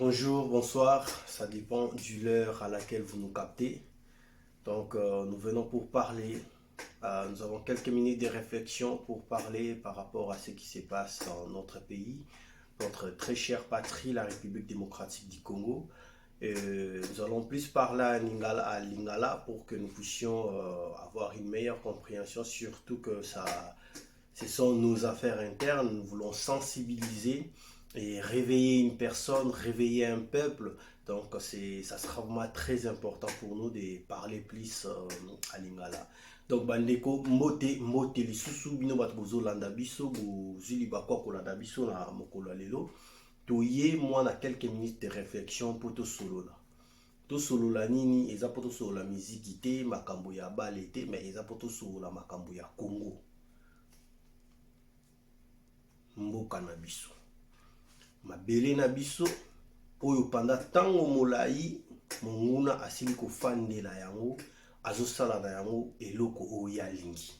Bonjour, bonsoir, ça dépend de l'heure à laquelle vous nous captez. Donc, nous venons pour parler. Nous avons quelques minutes de réflexion pour parler par rapport à ce qui se passe dans notre pays, notre très chère patrie, la République démocratique du Congo. Nous allons plus parler à Lingala pour que nous puissions avoir une meilleure compréhension, surtout que ce sont nos affaires internes. Nous voulons sensibiliser et réveiller une personne, réveiller un peuple. Donc ça sera vraiment très important pour nous de parler plus à Lingala. Donc bandeko mbote lisusu bino bato bozolanda biso bozwili bakwa kolanda biso na mokolo ya lelo toye mwana quelques minutes de réflexion mpo tosolola nini eza mpo tosolola miziki te makambo ya bale te mais eza mpo tosolola makambo ya Congo mboka na biso mabele na biso oyo panda ntango molai monguna asili kofandela yango azosala na yango eloko oyo alingi.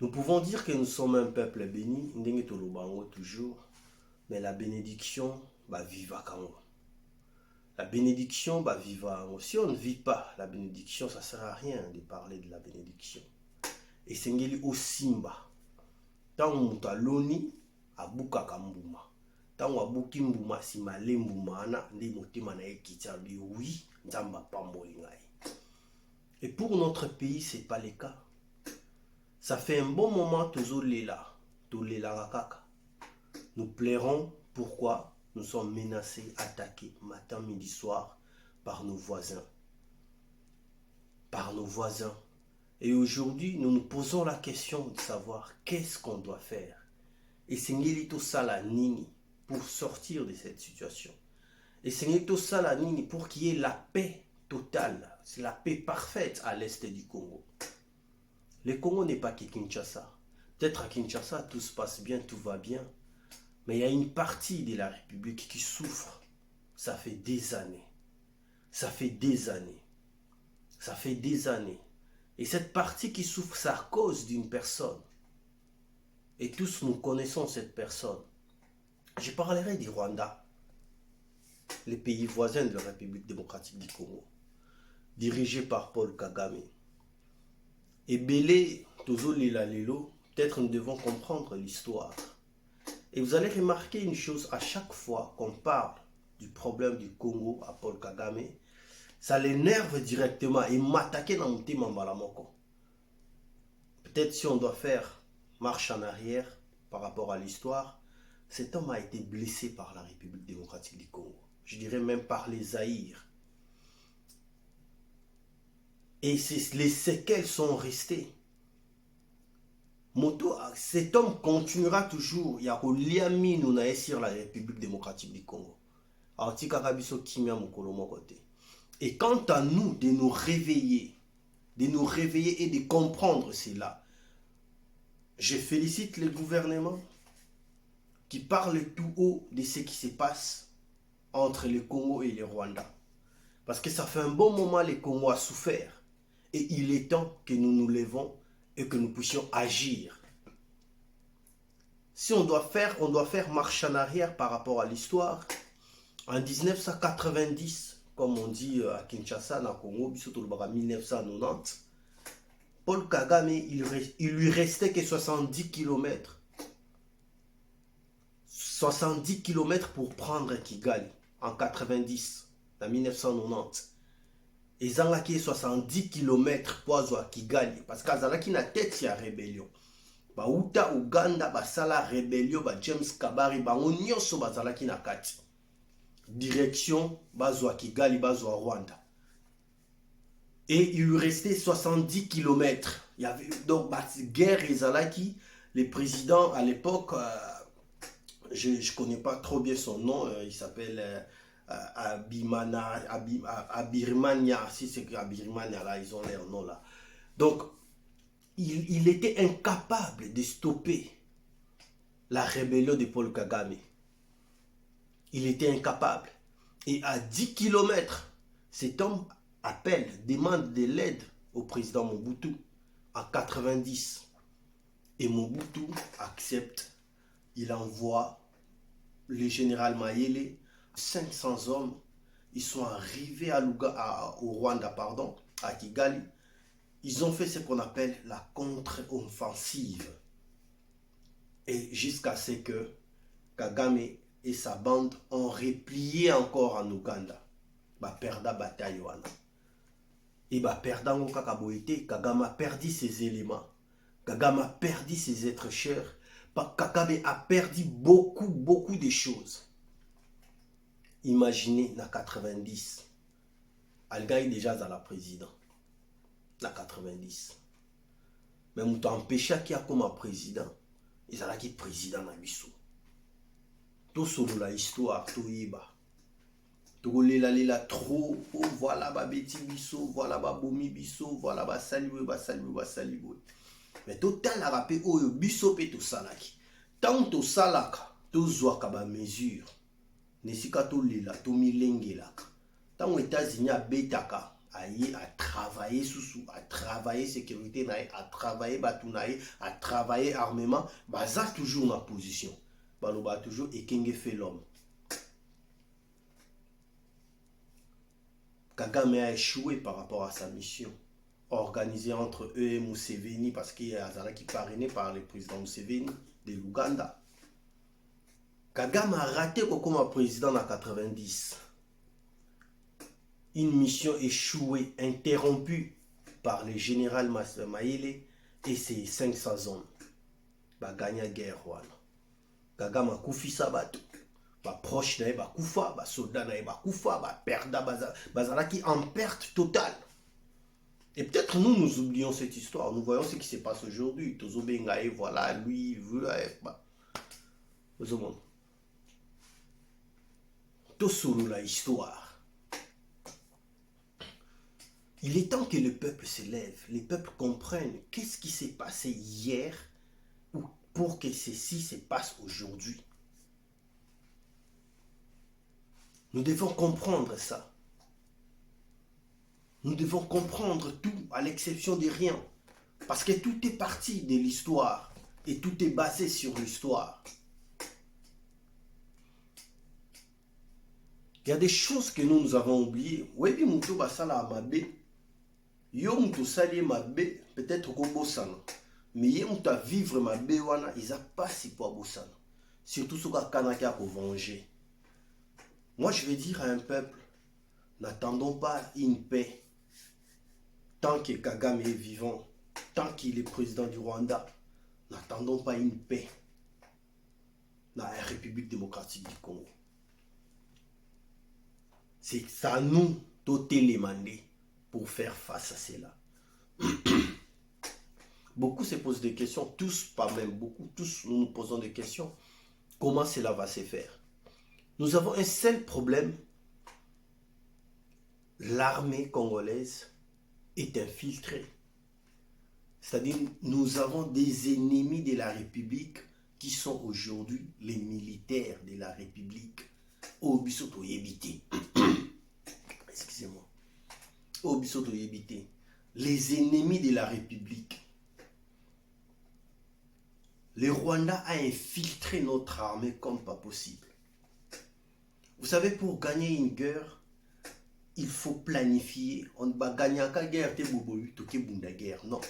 Nous pouvons dire que nous sommes un peuple béni, ndenge tolobango toujours, mais la bénédiction va vivre kango. La bénédiction va vivre. Si on ne vit pas la bénédiction, ça ne sert à rien de parler de la bénédiction. Et sengeli osimba. Tant mutaloni abuka kambuma. Tant abuki mbuma simale mbuma ana nde motema na ekita di oui nzamba pamboli ngai. Et pour notre pays, c'est pas le cas. Ça fait un bon moment tozolela kaka. Nous plairons pourquoi nous sommes menacés, attaqués matin, midi, soir par nos voisins. Par nos voisins. Et aujourd'hui, nous nous posons la question de savoir qu'est-ce qu'on doit faire. Et Sengeli Sala Nini pour sortir de cette situation. Et Sengeli Sala Nini pour qu'il y ait la paix totale, c'est la paix parfaite à l'est du Congo. Le Congo n'est pas que Kinshasa. Peut-être à Kinshasa, tout se passe bien, tout va bien. Mais il y a une partie de la République qui souffre. Ça fait des années. Ça fait des années. Ça fait des années. Et cette partie qui souffre, c'est à cause d'une personne. Et tous nous connaissons cette personne. Je parlerai du Rwanda, les pays voisins de la République démocratique du Congo, dirigé par Paul Kagame. Et Belé, Tozo Lila Lelo, peut-être nous devons comprendre l'histoire. Et vous allez remarquer une chose, à chaque fois qu'on parle du problème du Congo à Paul Kagame, ça l'énerve directement et m'attaquer dans mon thème en balamoko. Peut-être si on doit faire marche en arrière par rapport à l'histoire, cet homme a été blessé par la République démocratique du Congo. Je dirais même par les Zaïre. Et les séquelles sont restées. Cet homme continuera toujours. Il y a un sur la République démocratique du Congo. Et quant à nous, de nous réveiller et de comprendre cela, je félicite le gouvernement qui parle tout haut de ce qui se passe entre le Congo et le Rwanda. Parce que ça fait un bon moment que le Congo a souffert. Et il est temps que nous nous levons et que nous puissions agir. Si on doit faire marche en arrière par rapport à l'histoire. En 1990, comme on dit à Kinshasa, na Congo, 1990, Paul Kagame, il lui restait que 70 km. 70 km pour prendre Kigali en 90, en 1990. Et Zangaki 70 km pour aller à Kigali. Parce que Zangaki na tête ya rébellion. Ba Uta Uganda basala rébellion ba James Kabari ba onyoso bazalaki na kati. Direction bazwa Kigali bazwa Rwanda. Et il lui restait 70 km. Il y avait donc guerre Ezalaki, le président à l'époque je ne connais pas trop bien son nom, il s'appelle Abirmania, si c'est Abirmania là, ils ont leur nom là. Donc, il était incapable de stopper la rébellion de Paul Kagame. Il était incapable. Et à 10 km, cet homme demande de l'aide au président Mobutu en 90. Et Mobutu accepte, il envoie le général Mayele, 500 hommes, ils sont arrivés au Rwanda, pardon, à Kigali. Ils ont fait ce qu'on appelle la contre-offensive. Et jusqu'à ce que Kagame et sa bande ont replié encore en Ouganda. Ba perda bataille wana. Et ba perda ngoka kaboité, Kagame a perdu ses éléments. Kagame a perdu ses êtres chers. Kagame a perdu beaucoup de choses. Imaginez, na 90, Alga est déjà à la président. Na 90. Mais nous empêché qui a comme président. Ils ont qui président na biso. Tout sur la histoire, tout yeba. Tout lela trop, oh, voilà ba beti biso, voilà ba bomi biso, voilà ba saliwe. Mais total a rappelé oh biso pe to salaki. Tant to salaka, to zwaka ba mesure. Nesika to lela, to milengela. Tant aux États-Unis a betaka, à travailler sous, à travailler sécurité, à travailler batunaï, à travailler armement, baza toujours dans position. Baloba toujours et Kenge fait l'homme. Kagame a échoué par rapport à sa mission organisée entre eux et Museveni parce qu'il y a Azala qui est parrainé par le président Museveni de l'Ouganda. Kagame a raté comme président en 90. Une mission échouée, interrompue par le général Mayele et ses 500 hommes. Ba gagna guerre wana. Kagame a koufi sabato. Ba proche na ba koufa, ba soldat na ba koufa, ba perda bazala qui en perte totale. Et peut-être nous oublions cette histoire. Nous voyons ce qui se passe aujourd'hui. Tozo Bengae, voilà, lui, veut bah. Tosolo la histoire. Il est temps que le peuple se lève, les peuples comprennent qu'est-ce qui s'est passé hier pour que ceci se passe aujourd'hui. Nous devons comprendre ça. Nous devons comprendre tout à l'exception de rien. Parce que tout est parti de l'histoire et tout est basé sur l'histoire. Il y a des choses que nous avons oubliées. Oui, muto basala mabe. Yo muto sali mabe, peut-être ko bosana. Mais yé muto vivre mabe wana, ils a pas si pour bosana. Surtout ce qu'a kanaka pour venger. Moi, je vais dire à un peuple, n'attendons pas une paix. Tant que Kagame est vivant, tant qu'il est président du Rwanda, n'attendons pas une paix dans la République démocratique du Congo. C'est à nous d'ôter les mandés pour faire face à cela. Beaucoup se posent des questions, tous, pas même beaucoup, tous nous nous posons des questions. Comment cela va se faire? Nous avons un seul problème. L'armée congolaise est infiltrée. C'est-à-dire, nous avons des ennemis de la République qui sont aujourd'hui les militaires de la République. Obisoto Yebite. Excusez-moi. Obisoto Yebite. Les ennemis de la République. Le Rwanda a infiltré notre armée comme pas possible. Vous savez, pour gagner une guerre, il faut planifier. On ne va gagner qu'à guerre, non.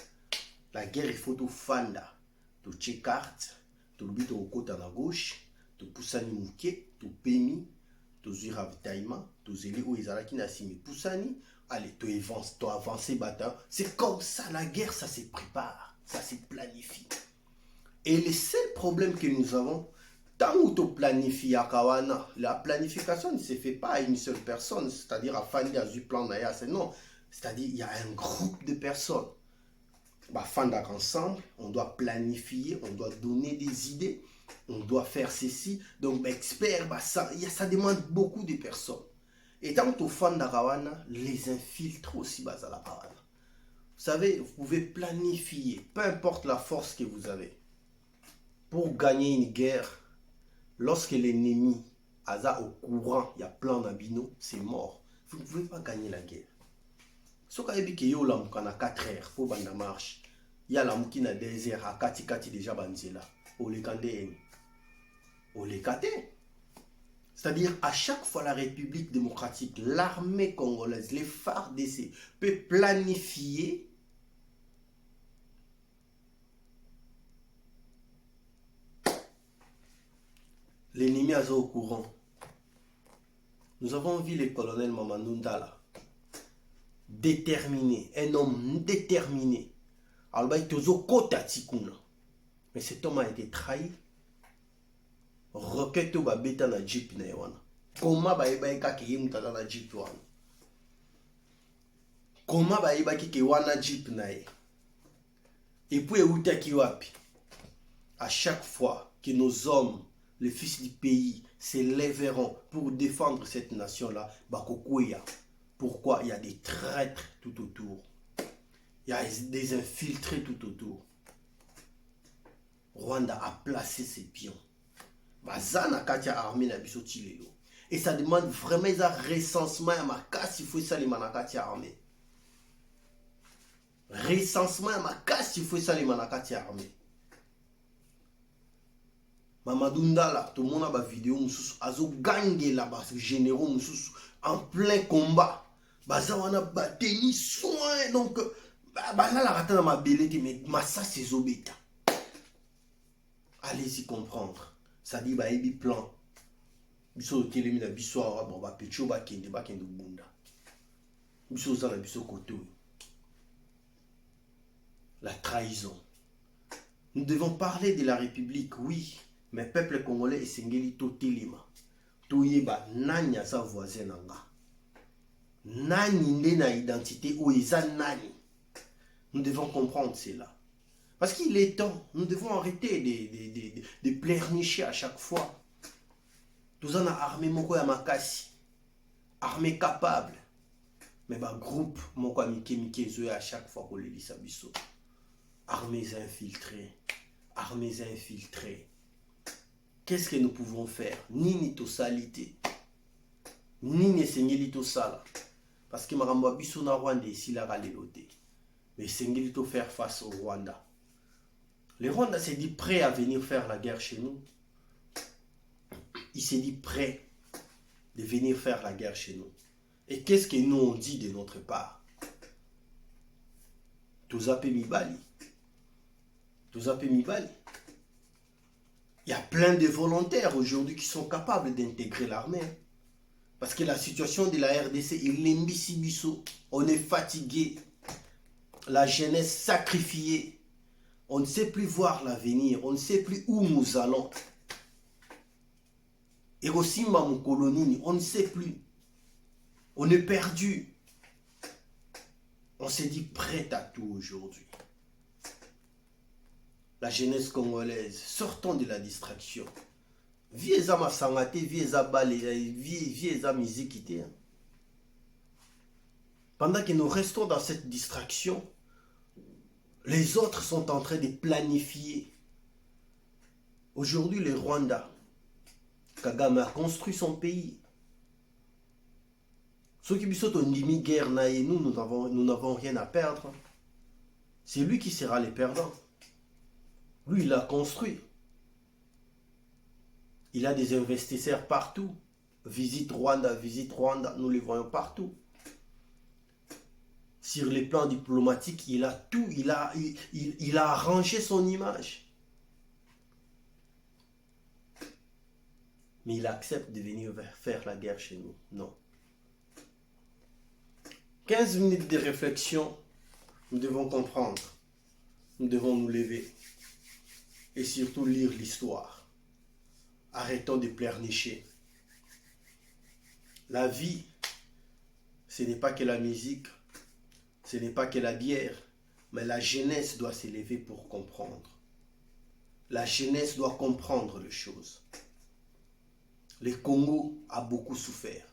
La guerre, il faut tout fanda. Tout check carte, tout le but au côté à la gauche, tout poussani mouké, tout pémi, tout ravitaillement, tout zélé où ils qui n'a simi poussani. Allez, tout avancer, bataille. C'est comme ça, la guerre, ça se prépare, ça se planifie. Et le seul problème que nous avons, tant que tu planifies à Kawana, la planification ne se fait pas à une seule personne, c'est-à-dire à Fandi à du plan Naya, non. C'est-à-dire il y a un groupe de personnes. Bah, Fanda ensemble, on doit planifier, on doit donner des idées, on doit faire ceci. Donc, bah, expert, bah, ça demande beaucoup de personnes. Et tant que tu Fanda Kawana, les infiltres aussi, bah, à la Kawana. Vous savez, vous pouvez planifier, peu importe la force que vous avez. Pour gagner une guerre, lorsque l'ennemi est au courant, il y a plein d'abino, c'est mort. Vous ne pouvez pas gagner la guerre. Si vous avez dit que vous avez 4 heures pour la marche, il y a qui na 2 heures à Kati déjà banzela. Au lekande. Au lekate. C'est-à-dire, à chaque fois la République démocratique, l'armée congolaise, les FARDC peut planifier l'ennemi est au courant. Nous avons vu le colonel Mamadou Ndala, déterminé, un homme déterminé. Alors, mais cet homme a été trahi. Roquette ou babeta na jeep na yawana. Comment ba ki yemutata na jeep wana? Comment ba ki wana jeep na ye? Et puis utaki wapi? À chaque fois que nos hommes, les fils du pays, s'élèveront pour défendre cette nation-là, bakokuya. Pourquoi? Il y a des traîtres tout autour. Il y a des infiltrés tout autour. Rwanda a placé ses pions. Bazana katia armée na biso tilelo. Et ça demande vraiment un recensement à ma casse, il faut ça les manakati armée. Recensement à ma casse, il faut ça les manakati armée. Mamadou Ndala, tout le monde a ba vidéo mususu azo gangé là-bas, généraux mususu en plein combat. Bazawana ba teni soin donc là la rata na ma belete mais massa c'est obéta. Allez-y comprendre. Ça dit bah ebi plan. Biso telemi na biso bon ba pecho ba kende bunda. Biso za na biso koto. La trahison. Nous devons parler de la République, oui, mais peuple congolais esengeli to telema. Toyeba nani sa voisin nanga. Nani nde na identité ou eza nani. Nous devons comprendre cela. Parce qu'il est temps, nous devons arrêter de pleurnicher à chaque fois. Tous en a armée moko ya makasi. Armée capable. Mais bah groupe moko mike zoé à chaque fois qu'on les lit biso. Armées infiltrées. Armées infiltrées. Qu'est-ce que nous pouvons faire? Ni tosalité. Ni sengeli tosala. Parce que marambo biso na Rwanda ici la raleloté. Mais sengeli to faire face au Rwanda. Le Rwanda s'est dit prêt à venir faire la guerre chez nous. Il s'est dit prêt de venir faire la guerre chez nous. Et qu'est-ce que nous on dit de notre part? Tozape Mibali. Tozape Mibali. Il y a plein de volontaires aujourd'hui qui sont capables d'intégrer l'armée. Parce que la situation de la RDC est l'imbisibiso. On est fatigué. La jeunesse sacrifiée. On ne sait plus voir l'avenir. On ne sait plus où nous allons. Et aussi, mon colonie, on ne sait plus. On est perdu. On s'est dit prêt à tout aujourd'hui. La jeunesse congolaise, sortons de la distraction. Vieza masangate, vieza balé, vieza musique. Pendant que nous restons dans cette distraction, les autres sont en train de planifier. Aujourd'hui, le Rwanda, Kagame a construit son pays. Ceux qui sont en guerre, nous n'avons rien à perdre. C'est lui qui sera le perdant. Lui, il a construit. Il a des investisseurs partout. Visite Rwanda, nous les voyons partout. Sur les plans diplomatiques, il a tout, il a arrangé son image. Mais il accepte de venir faire la guerre chez nous. Non. 15 minutes de réflexion, nous devons comprendre. Nous devons nous lever. Et surtout lire l'histoire. Arrêtons de pleurnicher. La vie, ce n'est pas que la musique, ce n'est pas que la bière, mais la jeunesse doit s'élever pour comprendre. La jeunesse doit comprendre les choses. Le Congo a beaucoup souffert.